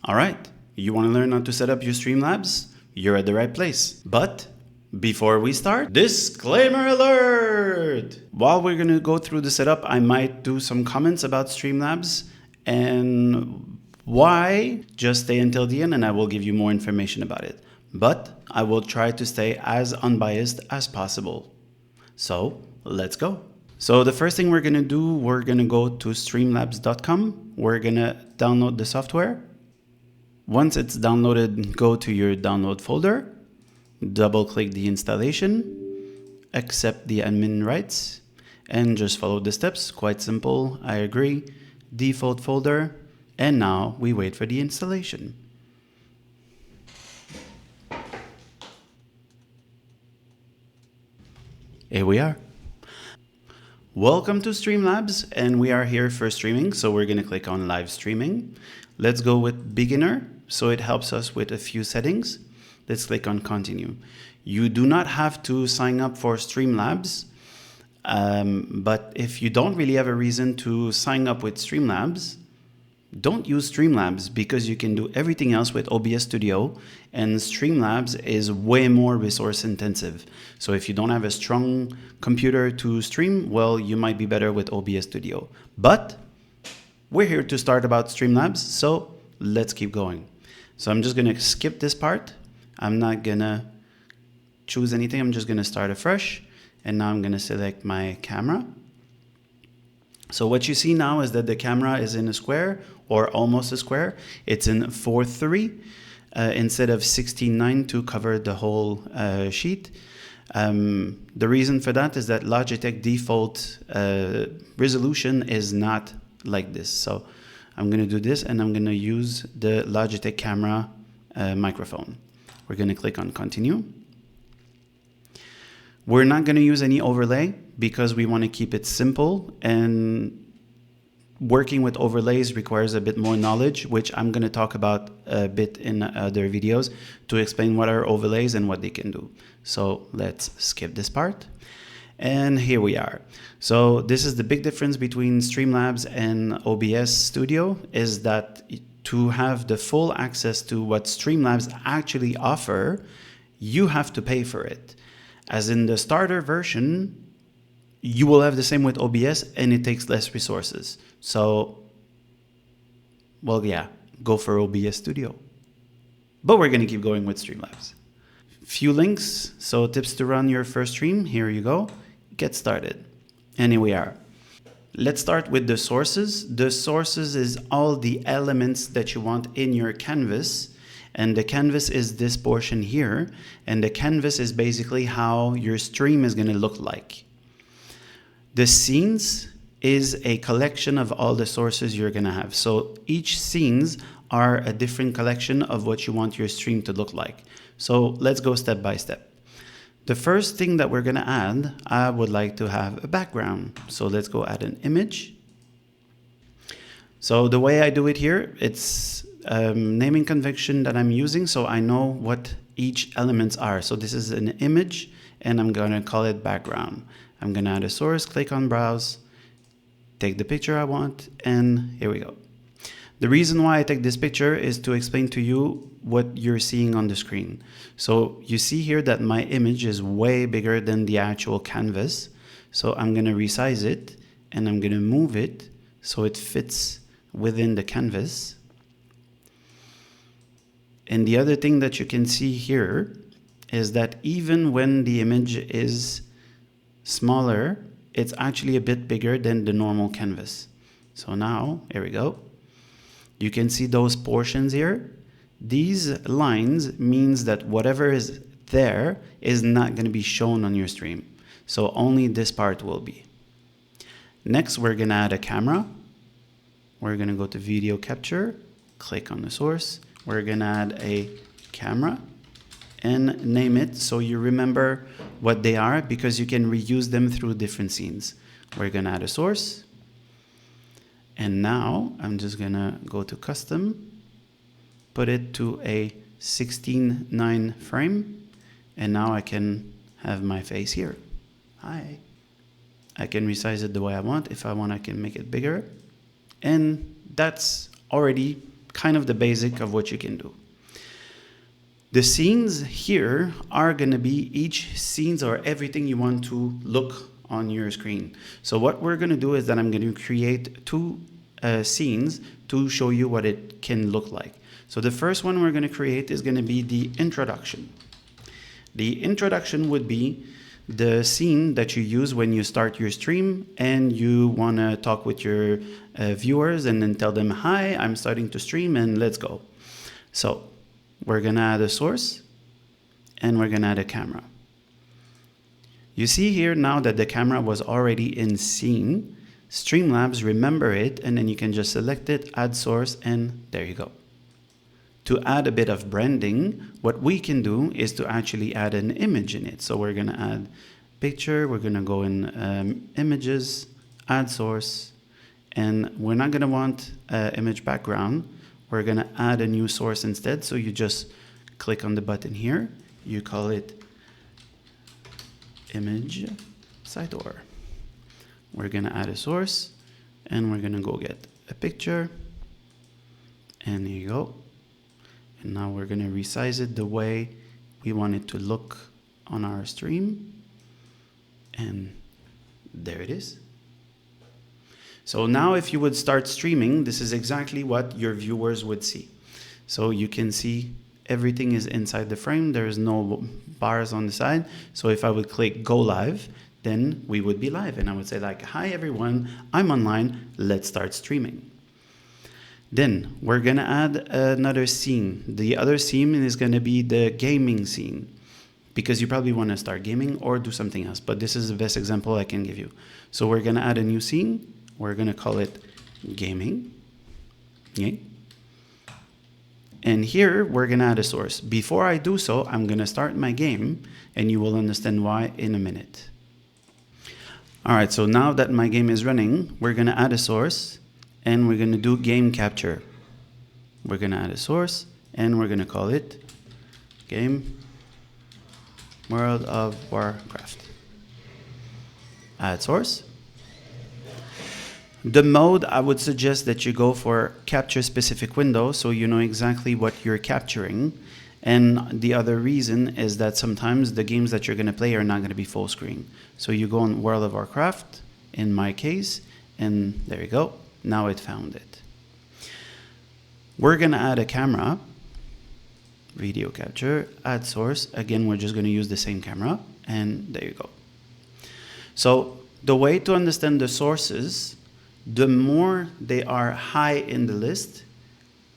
All right, you want to learn how to set up your Streamlabs? You're at the right place. But before we start, disclaimer alert! While we're going to go through the setup, I might do some comments about Streamlabs and why. Just stay until the end and I will give you more information about it. But I will try to stay as unbiased as possible. So let's go. So the first thing we're going to do, we're going to go to streamlabs.com. We're going to download the software. Once it's downloaded, go to your download folder, double click the installation, accept the admin rights, and just follow the steps. Quite simple, I agree. Default folder, and now we wait for the installation. Here we are. Welcome to Streamlabs, and we are here for streaming, so we're going to click on live streaming. Let's go with beginner, so it helps us with a few settings. Let's click on continue. You do not have to sign up for Streamlabs, but if you don't really have a reason to sign up with Streamlabs, don't use Streamlabs because you can do everything else with OBS Studio, and Streamlabs is way more resource intensive. So if you don't have a strong computer to stream, well, you might be better with OBS Studio. But we're here to start about Streamlabs, so let's keep going. So I'm just gonna skip this part. I'm not gonna choose anything. I'm just gonna start afresh. And now I'm gonna select my camera. So what you see now is that the camera is in a square or almost a square. It's in 4:3 instead of 16:9 to cover the whole sheet. The reason for that is that Logitech default resolution is not like this. So I'm going to do this and I'm going to use the Logitech camera microphone. We're going to click on continue. We're not going to use any overlay because we want to keep it simple, and working with overlays requires a bit more knowledge, which I'm going to talk about a bit in other videos to explain what are overlays and what they can do. So let's skip this part. And here we are. So this is the big difference between Streamlabs and OBS Studio, is that to have the full access to what Streamlabs actually offer, you have to pay for it. As in the starter version, you will have the same with OBS and it takes less resources. So, well, yeah, go for OBS Studio. But we're going to keep going with Streamlabs. Few links. So tips to run your first stream. Here you go. Get started. And here we are. Let's start with the sources. The sources is all the elements that you want in your canvas. And the canvas is this portion here. And the canvas is basically how your stream is going to look like. The scenes is a collection of all the sources you're going to have. So each scenes are a different collection of what you want your stream to look like. So let's go step by step. The first thing that we're going to add, I would like to have a background. So let's go add an image. So the way I do it here, it's naming convention that I'm using, so I know what each elements are. So this is an image and I'm going to call it background. I'm going to add a source, click on browse, take the picture I want, and here we go. The reason why I take this picture is to explain to you what you're seeing on the screen. So you see here that my image is way bigger than the actual canvas. So I'm going to resize it and I'm going to move it so it fits within the canvas. And the other thing that you can see here is that even when the image is smaller, it's actually a bit bigger than the normal canvas. So now, here we go. You can see those portions here. These lines means that whatever is there is not going to be shown on your stream. So only this part will be. Next, we're going to add a camera. We're going to go to video capture, click on the source. We're going to add a camera and name it so you remember what they are, because you can reuse them through different scenes. We're going to add a source. And now I'm just going to go to custom, put it to a 16:9 frame. And now I can have my face here. Hi. I can resize it the way I want. If I want, I can make it bigger. And that's already kind of the basic of what you can do. The scenes here are going to be each scenes or everything you want to look on your screen. So what we're going to do is that I'm going to create two scenes to show you what it can look like. So the first one we're going to create is going to be the introduction. The introduction would be the scene that you use when you start your stream and you want to talk with your viewers and then tell them, hi, I'm starting to stream and let's go. So we're going to add a source and we're going to add a camera. You see here now that the camera was already in scene. Streamlabs remember it, and then you can just select it, add source, and there you go. To add a bit of branding, what we can do is to actually add an image in it. So we're going to add picture, we're going to go in images, add source, and we're not going to want image background. We're going to add a new source instead. So you just click on the button here, you call it image side door. We're going to add a source and we're going to go get a picture, and there you go. And now we're going to resize it the way we want it to look on our stream. And there it is. So now if you would start streaming, this is exactly what your viewers would see. So you can see everything is inside the frame. There is no bars on the side. So if I would click go live, then we would be live. And I would say like, hi everyone, I'm online, let's start streaming. Then we're going to add another scene. The other scene is going to be the gaming scene, because you probably want to start gaming or do something else. But this is the best example I can give you. So we're going to add a new scene. We're going to call it gaming. Okay. And here we're going to add a source. Before I do so, I'm going to start my game, and you will understand why in a minute. All right, so now that my game is running, we're going to add a source. And we're going to do game capture. We're going to add a source, and we're going to call it Game World of Warcraft. Add source. The mode, I would suggest that you go for capture specific window, so you know exactly what you're capturing. And the other reason is that sometimes the games that you're going to play are not going to be full screen. So you go on World of Warcraft, in my case, and there you go. Now it found it. We're going to add a camera, video capture, add source. Again, we're just going to use the same camera, and there you go. So the way to understand the sources, the more they are high in the list,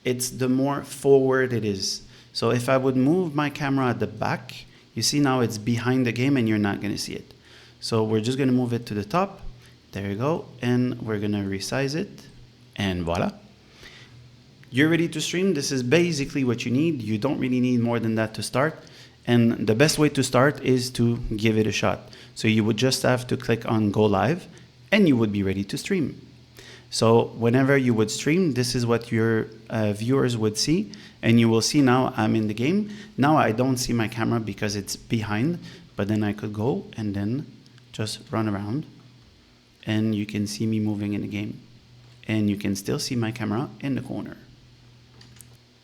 it's the more forward it is. So if I would move my camera at the back, you see now it's behind the game and you're not going to see it. So we're just going to move it to the top. There you go, and we're gonna resize it, and voila. You're ready to stream. This is basically what you need. You don't really need more than that to start, and the best way to start is to give it a shot. So you would just have to click on go live, and you would be ready to stream. So whenever you would stream, this is what your viewers would see, and you will see now I'm in the game. Now I don't see my camera because it's behind, but then I could go and then just run around. And you can see me moving in the game. And you can still see my camera in the corner.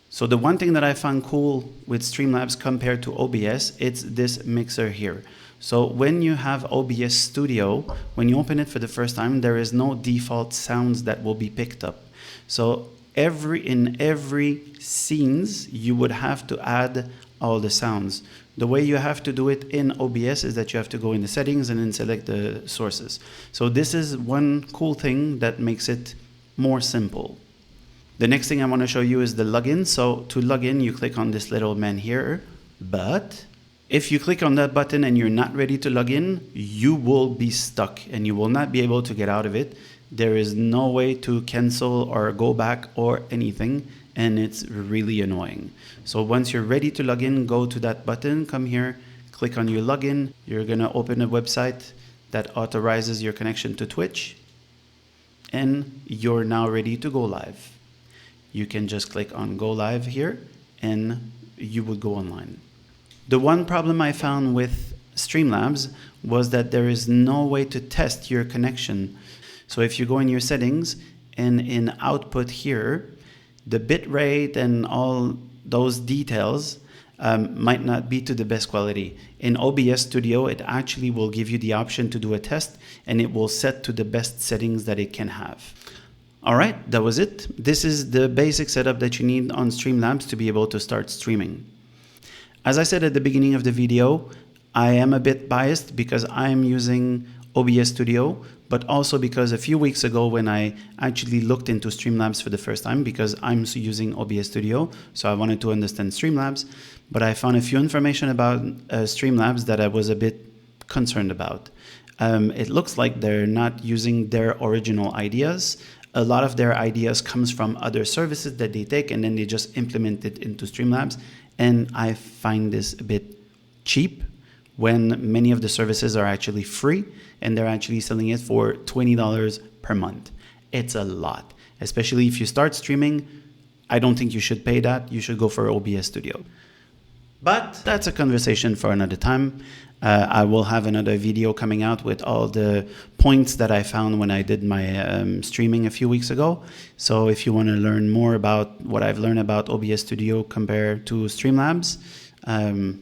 So the one thing that I found cool with Streamlabs compared to OBS, it's this mixer here. So when you have OBS Studio, when you open it for the first time, there is no default sounds that will be picked up. So in every scenes, you would have to add all the sounds. The way you have to do it in OBS is that you have to go in the settings and then select the sources. So this is one cool thing that makes it more simple. The next thing I want to show you is the login. So to log in, you click on this little man here. But if you click on that button and you're not ready to log in, you will be stuck and you will not be able to get out of it. There is no way to cancel or go back or anything. And it's really annoying. So once you're ready to log in, go to that button, come here, click on your login. You're going to open a website that authorizes your connection to Twitch, and you're now ready to go live. You can just click on go live here and you would go online. The one problem I found with Streamlabs was that there is no way to test your connection. So if you go in your settings and in output here, The bit rate and all those details might not be to the best quality. In OBS Studio, it actually will give you the option to do a test, and it will set to the best settings that it can have. All right, that was it. This is the basic setup that you need on Streamlabs to be able to start streaming. As I said at the beginning of the video, I am a bit biased because I'm using OBS Studio, but also because a few weeks ago when I actually looked into Streamlabs for the first time, because I'm using OBS Studio, so I wanted to understand Streamlabs, but I found a few information about Streamlabs that I was a bit concerned about. It looks like they're not using their original ideas. A lot of their ideas comes from other services that they take and then they just implement it into Streamlabs. And I find this a bit cheap when many of the services are actually free and they're actually selling it for $20 per month. It's a lot, especially if you start streaming. I don't think you should pay that. You should go for OBS Studio. But that's a conversation for another time. I will have another video coming out with all the points that I found when I did my streaming a few weeks ago. So if you want to learn more about what I've learned about OBS Studio compared to Streamlabs,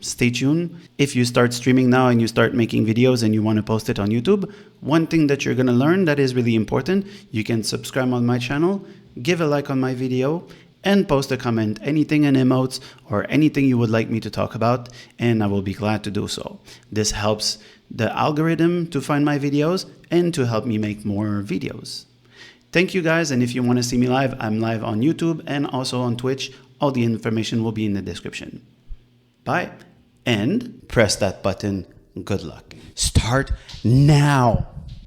stay tuned. If you start streaming now and you start making videos and you want to post it on YouTube, one thing that you're going to learn that is really important, you can subscribe on my channel, give a like on my video, and post a comment, anything in emotes or anything you would like me to talk about, and I will be glad to do so. This helps the algorithm to find my videos and to help me make more videos. Thank you guys, and if you want to see me live, I'm live on YouTube and also on Twitch. All the information will be in the description. Bye, and press that button. Good luck. Start now.